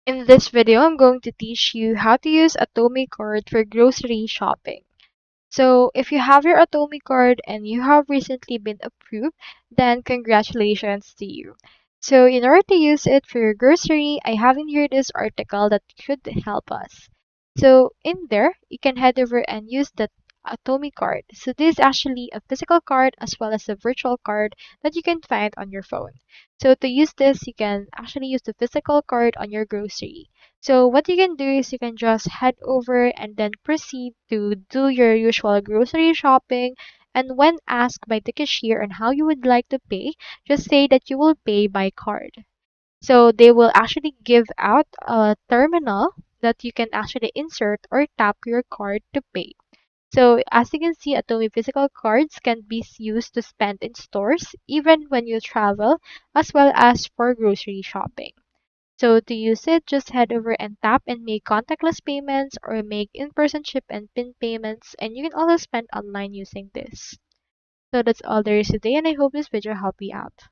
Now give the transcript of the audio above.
In this video, I'm going to teach you how to use Atome Card for grocery shopping. So if you have your Atome Card and you have recently been approved, then congratulations to you. So in order to use it for your grocery, I have in here this article that should help us. So in there, you can head over and use the Atome Card. So this is actually a physical card as well as a virtual card that you can find on your phone. So to use this, you can actually use the physical card on your grocery. So what you can do is you can just head over and then proceed to do your usual grocery shopping. And when asked by the cashier on how you would like to pay, just say that you will pay by card. So they will actually give out a terminal that you can actually insert or tap your card to pay. So as you can see, Atomi physical cards can be used to spend in stores even when you travel, as well as for grocery shopping. So to use it, just head over and tap and make contactless payments or make in-person chip and PIN payments, and you can also spend online using this. So that's all there is today, and I hope this video helped you out.